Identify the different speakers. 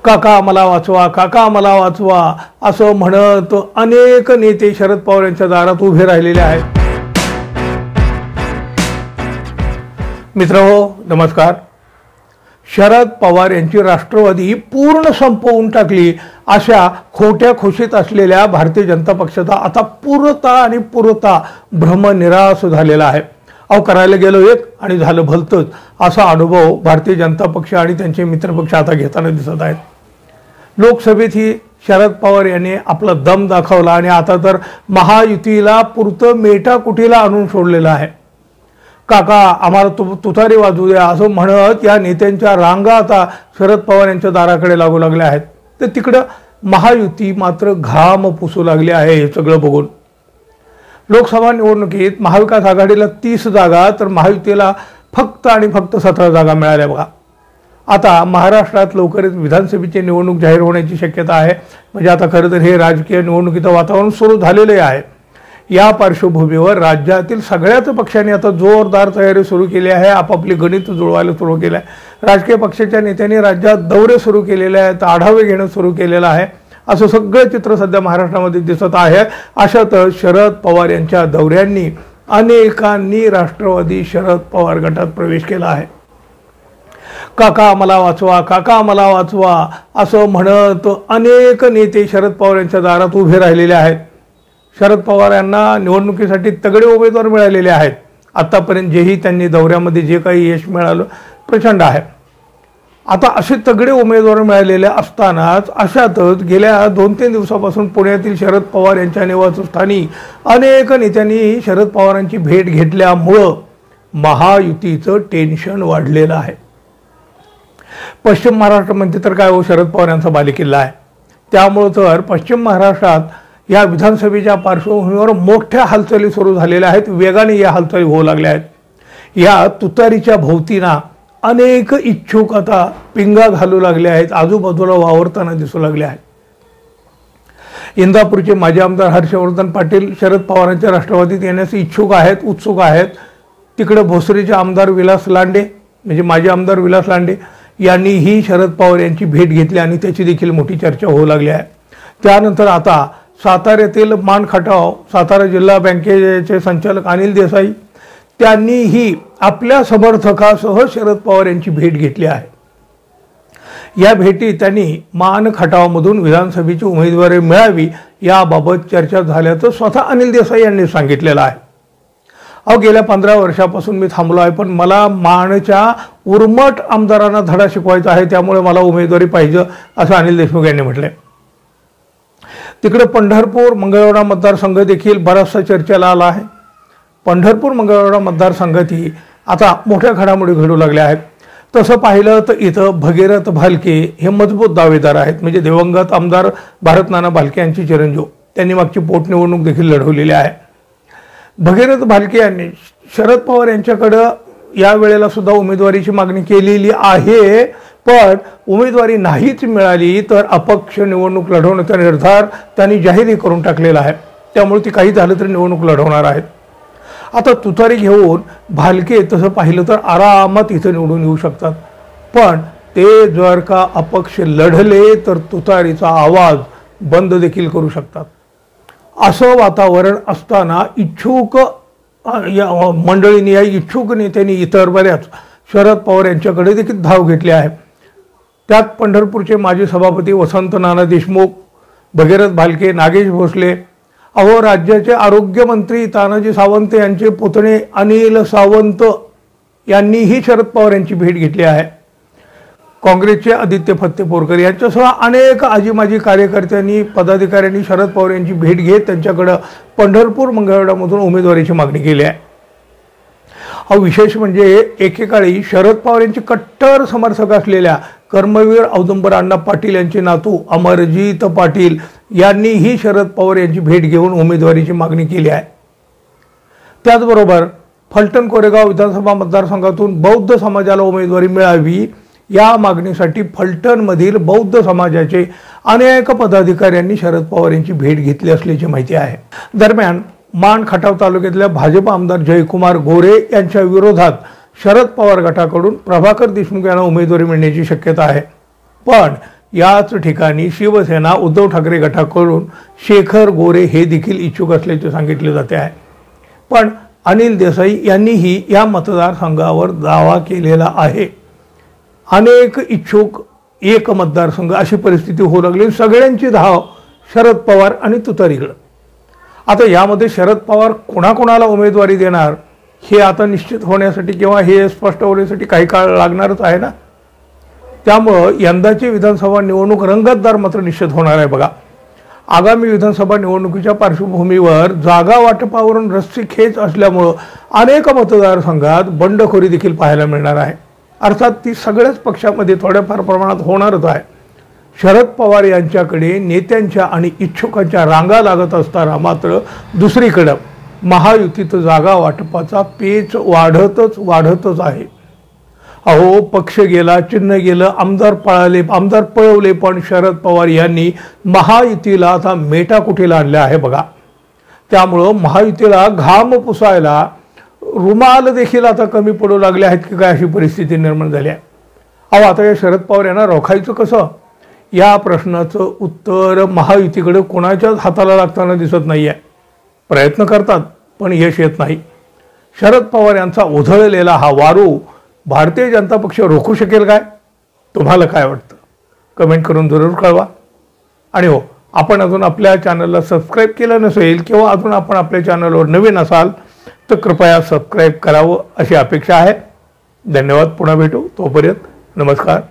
Speaker 1: काका आम्हाला वाचवा, काका आम्हाला वाचवा असं म्हणत अनेक नेते शरद पवार यांच्या दारात उभे राहिलेले आहेत। मित्रहो नमस्कार। शरद पवार यांची राष्ट्रवादी पूर्ण संपवून टाकली अशा खोट्या खुशीत असलेल्या भारतीय जनता पक्षाचा आता पूर्णता भ्रमनिरास झालेला आहे। करायला गेलो एक आणि झालं भलतंच असा अनुभव भारतीय जनता पक्ष आणि त्यांचे मित्रपक्ष आता घेताना दिसत आहेत। लोकसभेत शरद पवार यांनी आपला दम दाखवला आणि आता तर महायुतीला पुरतं मेटाकुटीला आणून सोडलेलं आहे। काका आम्हाला तुतारी वाजू द्या असं म्हणत या नेत्यांच्या रांगा आता शरद पवार यांच्या दाराकडे लागू लागल्या आहेत। तर तिकडं महायुती मात्र घाम पुसू लागली आहे। हे सगळं बघून लोकसभा निवडणुकीत महाविकास आघाडीला 30 जागा तर महायुतीला फक्त 17 जागा मिळाल्या बघा। आता महाराष्ट्रात लवकरच विधानसभेची निवडणूक जाहीर होण्याची शक्यता आहे। म्हणजे आता खरं तर हे राजकीय निवडणुकीचं वातावरण सुरू झालेले आहे। या पार्श्वभूमीवर राज्यातील सगळ्याच पक्षांनी आता जोरदार तयारी सुरू केली आहे। आपापली गणित जुळवायला सुरू केलं आहे। राजकीय पक्षाच्या नेत्यांनी राज्यात दौरे सुरू केलेले आहेत, आढावे घेणं सुरू केलेलं आहे। असं सगळं चित्र सध्या महाराष्ट्रामध्ये दिसत आहे। अशातच शरद पवार यांच्या दौऱ्यांनी अनेकांनी राष्ट्रवादी शरद पवार गटात प्रवेश केला आहे। काका आम्हाला वाचवा, काका आम्हाला वाचवा असं म्हणत अनेक नेते शरद पवार यांच्या दारात उभे राहिलेले आहेत। शरद पवार यांना निवडणुकीसाठी तगडे उमेदवार मिळालेले आहेत। आतापर्यंत जेही त्यांनी दौऱ्यामध्ये जे काही यश मिळालं प्रचंड आहे। आता असे तगडे उमेदवार मिळालेले असतानाच अशातच गेल्या 2-3 दिवसापासून पुण्यातील शरद पवार यांच्या निवासस्थानी अनेक नेत्यांनी शरद पवारांची भेट घेतल्यामुळं महायुतीचं टेन्शन वाढलेलं आहे। पश्चिम महाराष्ट्रामध्ये तर काय हो शरद पवार यांचा बालेकिल्ला आहे। त्यामुळे तर पश्चिम महाराष्ट्रात या विधानसभेच्या पार्श्वभूमीवर मोठ्या हालचाली सुरू झालेल्या आहेत। वेगाने या हालचाली होऊ लागल्या आहेत। या तुतारीच्या भोवतीना अनेक इच्छुक आता पिंगा घालू लागले आहेत, आजूबाजूला वावरताना दिसू लागले आहेत। इंदापूरचे माजी आमदार हर्षवर्धन पाटील शरद पवारांच्या राष्ट्रवादीत येण्यास इच्छुक आहेत, उत्सुक आहेत। तिकडे भोसरीचे आमदार विलास लांडे म्हणजे माजी आमदार विलास लांडे यांनीही शरद पवार यांची भेट घेतली आणि त्याची देखील मोठी चर्चा होऊ लागली आहे। त्यानंतर आता साताऱ्यातील मान खटाव सातारा जिल्हा बँकेचे संचालक अनिल देसाई त्यांनीही आपल्या समर्थकासह शरद पवार यांची भेट घेतली आहे। या भेटीत त्यांनी मान खटावमधून विधानसभेची उमेदवारी मिळावी याबाबत चर्चा झाल्याचं स्वतः अनिल देसाई यांनी सांगितलेलं आहे। गेल्या 15 वर्षापासून मी थांबलो आहे, पण मला मानच्या उर्मट आमदारांना धडा शिकवायचा आहे, त्यामुळे मला उमेदवारी पाहिजे असं अनिल देशमुख यांनी म्हटलंय। तिकडे पंढरपूर मंगळवेढा मतदारसंघ देखील बराचसा चर्चेला आला आहे। पंढरपूर मंगळवेढा मतदारसंघातही आता मोठ्या घडामोडी घडू लागल्या आहेत। तसं पाहिलं तर इथं भगीरथ भालके हे मजबूत दावेदार आहेत। म्हणजे दिवंगत आमदार भारत नाना भालके यांची चिरंजीव त्यांनी मागची पोटनिवडणूक देखील लढवलेली आहे। भगीरथ भालके यांनी शरद पवार यांच्याकडे या वेळेला सुद्धा उमेदवारीची मागणी केलेली आहे, पण उमेदवारी नाहीच मिळाली तर अपक्ष निवडणूक लढवण्याचा निर्धार त्यांनी जाहीर करून टाकलेला आहे। त्यामुळे ती काही झालं तरी निवडणूक लढवणार आहेत। आता तुतारी घेऊन भालके तसं पाहिलं तर आरामात इथं निवडून येऊ शकतात, पण ते जर का अपक्ष लढले तर तुतारीचा आवाज बंद देखील करू शकतात। असं वातावरण असताना इच्छुक मंडळींनी या इच्छुक नेत्यांनी इतर बऱ्याच शरद पवार यांच्याकडे देखील धाव घेतली आहे। त्यात पंढरपूरचे माजी सभापती वसंत नाना देशमुख, भगीरथ भालके, नागेश भोसले, राज्याचे आरोग्यमंत्री तानाजी सावंत यांचे पुतणे अनिल सावंत यांनीही शरद पवार यांची भेट घेतली आहे। काँग्रेसचे आदित्य फत्तेपूरकर यांच्यासह अनेक आजी माजी कार्यकर्त्यांनी पदाधिकाऱ्यांनी शरद पवार यांची भेट घेत त्यांच्याकडे पंढरपूर मंगळवेढ्यामधून उमेदवारीची मागणी केली आहे। विशेष म्हणजे एकेकाळी शरद पवार यांचे कट्टर समर्थक असलेल्या कर्मवीर औदुंबर अण्णा पाटील यांचे नातू अमरजीत पाटील यांनीही शरद पवार यांची भेट घेऊन उमेदवारीची मागणी केली आहे। त्याचबरोबर फलटण कोरेगाव विधानसभा मतदारसंघातून बौद्ध समाजाला उमेदवारी मिळावी या मागणीसाठी फलटणमधील बौद्ध समाजाचे अनेक पदाधिकाऱ्यांनी शरद पवार यांची भेट घेतली असल्याची माहिती आहे। दरम्यान मान खटाव तालुक्यातल्या भाजप आमदार जयकुमार गोरे यांच्या विरोधात शरद पवार गटाकडून प्रभाकर देशमुख यांना उमेदवारी मिळण्याची शक्यता आहे, पण याच ठिकाणी शिवसेना उद्धव ठाकरे गटाकडून शेखर गोरे हे देखील इच्छुक असल्याचे सांगितले जाते आहे। पण अनिल देसाई यांनीही या मतदारसंघावर दावा केलेला आहे। अनेक इच्छुक एक मतदारसंघ अशी परिस्थिती होऊ लागली, सगळ्यांची धाव शरद पवार आणि तुतारीकडे। आता यामध्ये शरद पवार कोणाकोणाला उमेदवारी देणार हे आता निश्चित होण्यासाठी किंवा हे स्पष्ट होण्यासाठी काही काळ लागणारच आहे ना। त्यामुळं यंदाची विधानसभा निवडणूक रंगतदार मात्र निश्चित होणार आहे बघा। आगामी विधानसभा निवडणुकीच्या पार्श्वभूमीवर जागा वाटपावरून रस्सीखेच असल्यामुळं अनेक मतदारसंघात बंडखोरी देखील पाहायला मिळणार आहे। अर्थात ती सगळ्याच पक्षामध्ये थोड्याफार प्रमाणात होणारच आहे। शरद पवार यांच्याकडे नेत्यांच्या आणि इच्छुकांच्या रांगा लागत असताना मात्र दुसरीकडे महायुतीत जागा वाटपाचा पेच वाढतच आहे। अहो, पक्ष गेला, चिन्ह गेलं, आमदार पळवले, पण शरद पवार यांनी महायुतीला आता मेटाकुटीला आणले आहे बघा। त्यामुळं महायुतीला घाम पुसायला रुमाल देखील आता कमी पडू लागले आहेत की काय अशी परिस्थिती निर्माण झाली आहे। अहो, आता या शरद पवार यांना रोखायचं कसं या प्रश्नाचं उत्तर महायुतीकडे कोणाच्याच हाताला लागताना दिसत नाही आहे। प्रयत्न करतात पण यश येत नाही। शरद पवार यांचा उधळलेला हा वारू भारतीय जनता पक्ष रोखू शकेल काय? तुम्हाला काय वाटतं? कमेंट करून जरूर कळवा। आणि हो, आपण अजून आपल्या चॅनलला सबस्क्राईब केलं नसेल किंवा अजून आपण आपल्या चॅनलवर नवीन असाल तर कृपया सबस्क्राईब करावं अशी अपेक्षा आहे। धन्यवाद। पुन्हा भेटू, तोपर्यंत नमस्कार।